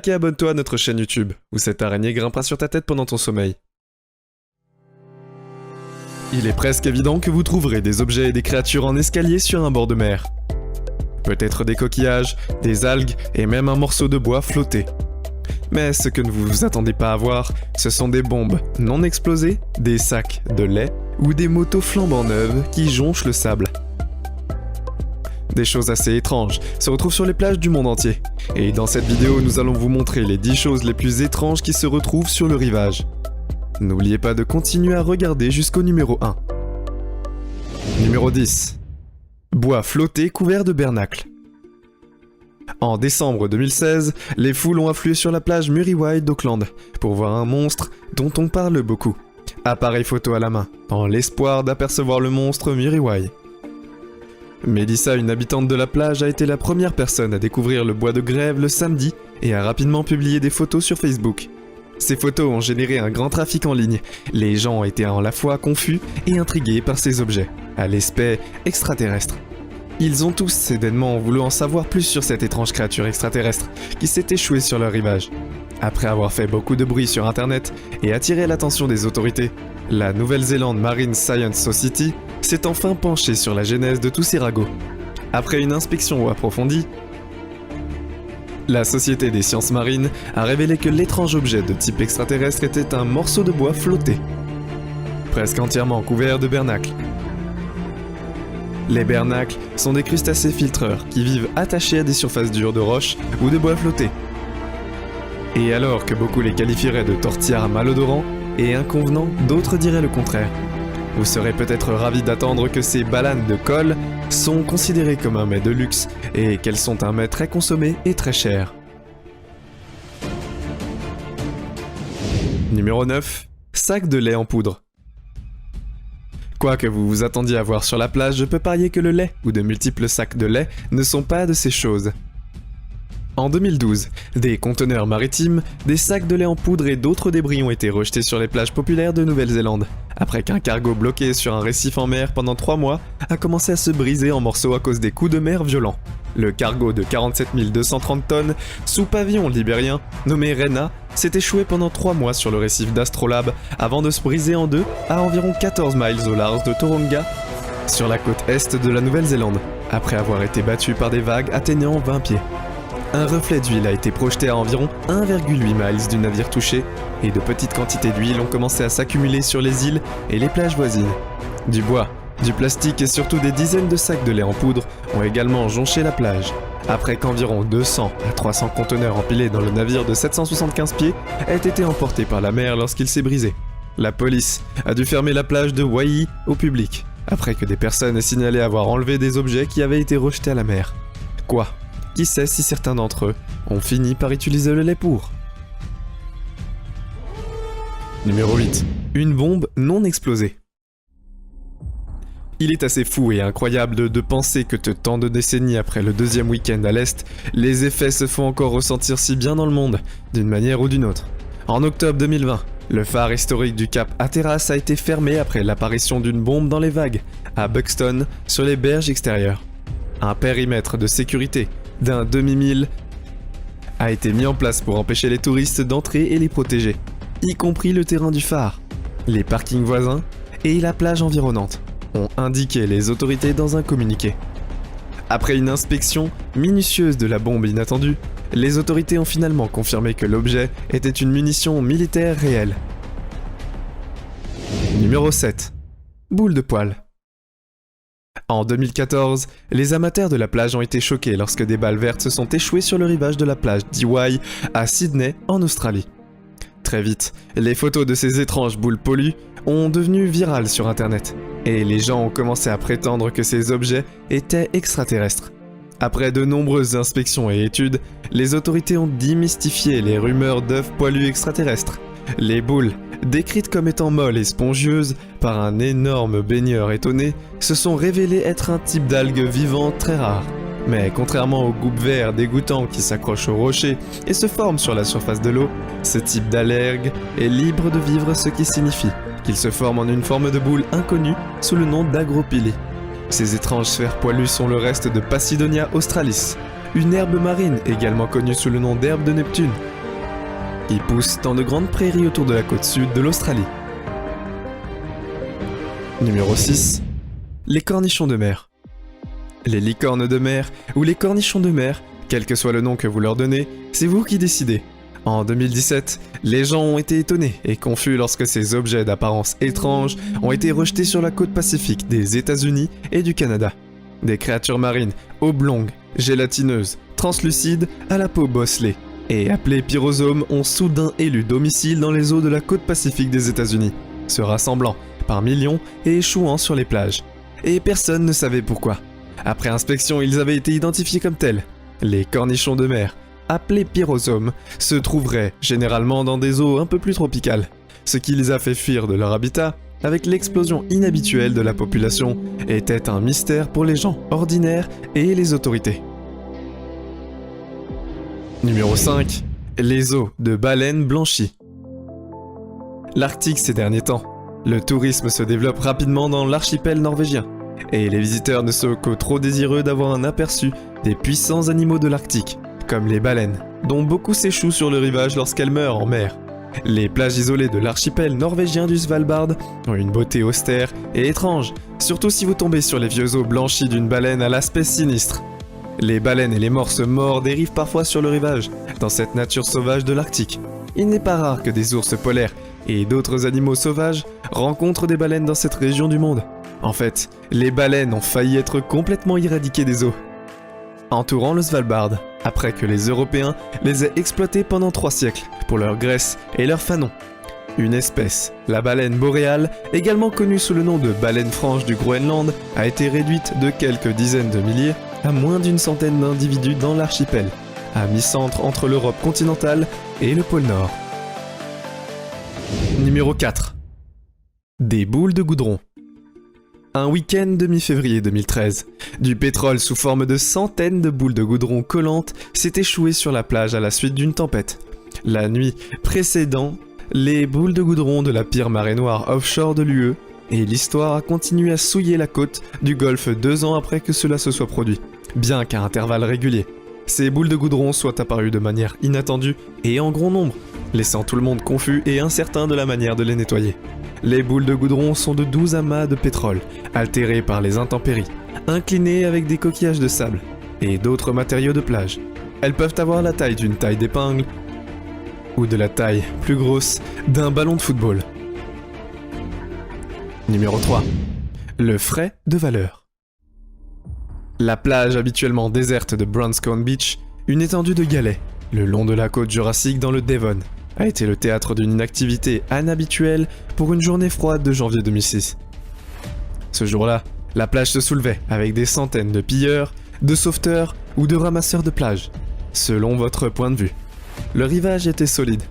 like et abonne-toi à notre chaîne YouTube, où cette araignée grimpera sur ta tête pendant ton sommeil. Il est presque évident que vous trouverez des objets et des créatures en escalier sur un bord de mer. Peut-être des coquillages, des algues et même un morceau de bois flotté. Mais ce que ne vous vous attendez pas à voir, ce sont des bombes non explosées, des sacs de lait ou des motos flambant neuves qui jonchent le sable. Des choses assez étranges se retrouvent sur les plages du monde entier. Et dans cette vidéo, nous allons vous montrer les 10 choses les plus étranges qui se retrouvent sur le rivage. N'oubliez pas de continuer à regarder jusqu'au numéro 1. Numéro 10. Bois flotté couvert de bernacles. En décembre 2016, les foules ont afflué sur la plage Muriwai d'Auckland pour voir un monstre dont on parle beaucoup. Appareil photo à la main, dans l'espoir d'apercevoir le monstre Muriwai. Mélissa, une habitante de la plage, a été la première personne à découvrir le bois de grève le samedi et a rapidement publié des photos sur Facebook. Ces photos ont généré un grand trafic en ligne. Les gens étaient à la fois confus et intrigués par ces objets, à l'aspect extraterrestre. Ils ont tous soudainement voulu en savoir plus sur cette étrange créature extraterrestre qui s'est échouée sur leur rivage. Après avoir fait beaucoup de bruit sur internet et attiré l'attention des autorités, la Nouvelle-Zélande Marine Science Society s'est enfin penchée sur la genèse de tous ces ragots. Après une inspection approfondie, la Société des sciences marines a révélé que l'étrange objet de type extraterrestre était un morceau de bois flotté, presque entièrement couvert de bernacles. Les bernacles sont des crustacés filtreurs qui vivent attachés à des surfaces dures de roches ou de bois flotté. Et alors que beaucoup les qualifieraient de tortillards malodorants et inconvenants, d'autres diraient le contraire. Vous serez peut-être ravis d'attendre que ces balanes de colle sont considérées comme un mets de luxe et qu'elles sont un mets très consommé et très cher. Numéro 9. Sac de lait en poudre. Quoi que vous vous attendiez à voir sur la plage, je peux parier que le lait ou de multiples sacs de lait ne sont pas de ces choses. En 2012, des conteneurs maritimes, des sacs de lait en poudre et d'autres débris ont été rejetés sur les plages populaires de Nouvelle-Zélande, après qu'un cargo bloqué sur un récif en mer pendant 3 mois a commencé à se briser en morceaux à cause des coups de mer violents. Le cargo de 47 230 tonnes, sous pavillon libérien, nommé Rena, s'est échoué pendant 3 mois sur le récif d'Astrolabe avant de se briser en deux à environ 14 miles au large de Tauranga, sur la côte est de la Nouvelle-Zélande, après avoir été battu par des vagues atteignant 20 pieds. Un reflet d'huile a été projeté à environ 1,8 miles du navire touché, et de petites quantités d'huile ont commencé à s'accumuler sur les îles et les plages voisines. Du bois, du plastique et surtout des dizaines de sacs de lait en poudre ont également jonché la plage, après qu'environ 200 à 300 conteneurs empilés dans le navire de 775 pieds aient été emportés par la mer lorsqu'il s'est brisé. La police a dû fermer la plage de Waihi au public, après que des personnes aient signalé avoir enlevé des objets qui avaient été rejetés à la mer. Quoi ? Qui sait si certains d'entre eux ont fini par utiliser le lait pour. Numéro 8. Une bombe non explosée. Il est assez fou et incroyable de penser que tant de décennies après le deuxième week-end à l'Est, les effets se font encore ressentir si bien dans le monde, d'une manière ou d'une autre. En octobre 2020, le phare historique du Cap Hatteras a été fermé après l'apparition d'une bombe dans les vagues, à Buxton, sur les berges extérieures. Un périmètre de sécurité d'un demi-mille a été mis en place pour empêcher les touristes d'entrer et les protéger, y compris le terrain du phare, les parkings voisins et la plage environnante, ont indiqué les autorités dans un communiqué. Après une inspection minutieuse de la bombe inattendue, les autorités ont finalement confirmé que l'objet était une munition militaire réelle. Numéro 7. Boule de poil. En 2014, les amateurs de la plage ont été choqués lorsque des balles vertes se sont échouées sur le rivage de la plage d'Iwai à Sydney, en Australie. Très vite, les photos de ces étranges boules pollues ont devenu virales sur internet, et les gens ont commencé à prétendre que ces objets étaient extraterrestres. Après de nombreuses inspections et études, les autorités ont démystifié les rumeurs d'œufs poilus extraterrestres. Les boules, décrites comme étant molles et spongieuses par un énorme baigneur étonné, se sont révélées être un type d'algue vivant très rare. Mais contrairement aux goupes verts dégoûtants qui s'accrochent aux rochers et se forment sur la surface de l'eau, ce type d'algue est libre de vivre, ce qui signifie qu'il se forme en une forme de boule inconnue sous le nom d'agropili. Ces étranges sphères poilues sont le reste de Pasidonia australis, une herbe marine également connue sous le nom d'herbe de Neptune, qui poussent dans de grandes prairies autour de la côte sud de l'Australie. Numéro 6. Les cornichons de mer. Les licornes de mer ou les cornichons de mer, quel que soit le nom que vous leur donnez, c'est vous qui décidez. En 2017, les gens ont été étonnés et confus lorsque ces objets d'apparence étrange ont été rejetés sur la côte pacifique des États-Unis et du Canada. Des créatures marines oblongues, gélatineuses, translucides, à la peau bosselée et appelées pyrosomes ont soudain élu domicile dans les eaux de la côte pacifique des États-Unis, se rassemblant par millions et échouant sur les plages. Et personne ne savait pourquoi. Après inspection, ils avaient été identifiés comme tels. Les cornichons de mer, appelés pyrosomes, se trouveraient généralement dans des eaux un peu plus tropicales, ce qui les a fait fuir de leur habitat avec l'explosion inhabituelle de la population était un mystère pour les gens ordinaires et les autorités. Numéro 5. Les os de baleines blanchies. L'Arctique ces derniers temps. Le tourisme se développe rapidement dans l'archipel norvégien, et les visiteurs ne sont que trop désireux d'avoir un aperçu des puissants animaux de l'Arctique, comme les baleines, dont beaucoup s'échouent sur le rivage lorsqu'elles meurent en mer. Les plages isolées de l'archipel norvégien du Svalbard ont une beauté austère et étrange, surtout si vous tombez sur les vieux os blanchis d'une baleine à l'aspect sinistre. Les baleines et les morses morts dérivent parfois sur le rivage, dans cette nature sauvage de l'Arctique. Il n'est pas rare que des ours polaires et d'autres animaux sauvages rencontrent des baleines dans cette région du monde. En fait, les baleines ont failli être complètement éradiquées des eaux, entourant le Svalbard, après que les Européens les aient exploités pendant 3 siècles pour leur graisse et leur fanon. Une espèce, la baleine boréale, également connue sous le nom de baleine franche du Groenland, a été réduite de quelques dizaines de milliers à moins d'une centaine d'individus dans l'archipel, à mi-centre entre l'Europe continentale et le pôle Nord. Numéro 4. Des boules de goudron. Un week-end de mi-février 2013, du pétrole sous forme de centaines de boules de goudron collantes s'est échoué sur la plage à la suite d'une tempête. La nuit précédant, les boules de goudron de la pire marée noire offshore de l'UE, et l'histoire a continué à souiller la côte du Golfe 2 ans après que cela se soit produit, bien qu'à intervalles réguliers. Ces boules de goudron soient apparues de manière inattendue et en grand nombre, laissant tout le monde confus et incertain de la manière de les nettoyer. Les boules de goudron sont de 12 amas de pétrole, altérés par les intempéries, inclinés avec des coquillages de sable et d'autres matériaux de plage. Elles peuvent avoir la taille d'une taille d'épingle ou de la taille plus grosse d'un ballon de football. Numéro 3. Le frais de valeur. La plage habituellement déserte de Branscombe Beach, une étendue de galets, le long de la côte jurassique dans le Devon, a été le théâtre d'une inactivité inhabituelle pour une journée froide de janvier 2006. Ce jour-là, la plage se soulevait avec des centaines de pilleurs, de sauveteurs ou de ramasseurs de plage, selon votre point de vue. Le rivage était solide,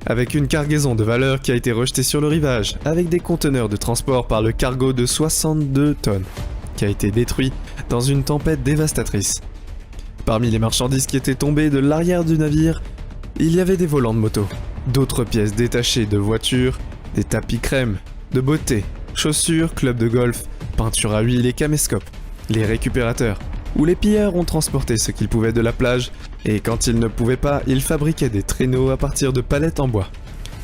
avec une cargaison de valeur qui a été rejetée sur le rivage, avec des conteneurs de transport par le cargo de 62 tonnes, qui a été détruit dans une tempête dévastatrice. Parmi les marchandises qui étaient tombées de l'arrière du navire, il y avait des volants de moto, d'autres pièces détachées de voitures, des tapis crème, de beauté, chaussures, clubs de golf, peinture à huile et caméscope, les récupérateurs, où les pilleurs ont transporté ce qu'ils pouvaient de la plage, et quand ils ne pouvaient pas, ils fabriquaient des traîneaux à partir de palettes en bois.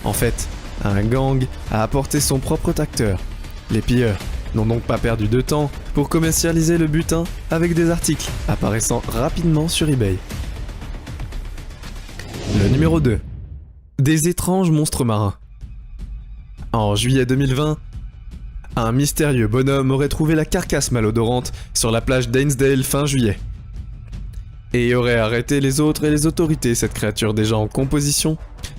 En fait, un gang a apporté son propre tracteur. Les pilleurs n'ont donc pas perdu de temps pour commercialiser le butin avec des articles apparaissant rapidement sur eBay. Le numéro 2. Des étranges monstres marins. En juillet 2020, un mystérieux bonhomme aurait trouvé la carcasse malodorante sur la plage d'Ainsdale fin juillet. Et aurait arrêté les autres et les autorités. Cette créature déjà en composition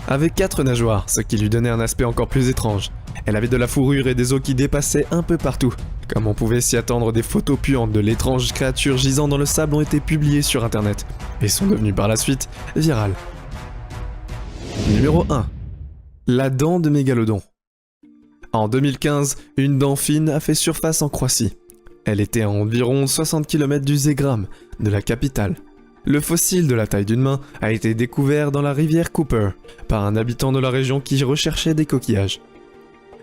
avait 4 nageoires, ce qui lui donnait un aspect encore plus étrange. Elle avait de la fourrure et des os qui dépassaient un peu partout. Comme on pouvait s'y attendre, des photos puantes de l'étrange créature gisant dans le sable ont été publiées sur internet, et sont devenues par la suite virales. Numéro 1. La dent de mégalodon. En 2015, une dent fine a fait surface en Croatie. Elle était à environ 60 km du Zegram, de la capitale. Le fossile de la taille d'une main a été découvert dans la rivière Cooper par un habitant de la région qui recherchait des coquillages.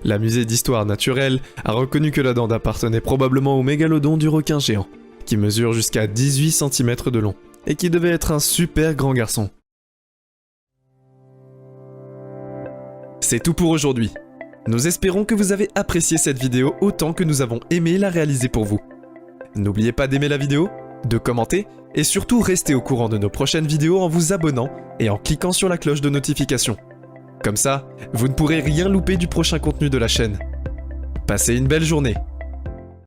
La musée d'histoire naturelle a reconnu que la dent appartenait probablement au mégalodon du requin géant, qui mesure jusqu'à 18 cm de long, et qui devait être un super grand garçon. C'est tout pour aujourd'hui. Nous espérons que vous avez apprécié cette vidéo autant que nous avons aimé la réaliser pour vous. N'oubliez pas d'aimer la vidéo, de commenter et surtout rester au courant de nos prochaines vidéos en vous abonnant et en cliquant sur la cloche de notification. Comme ça, vous ne pourrez rien louper du prochain contenu de la chaîne. Passez une belle journée.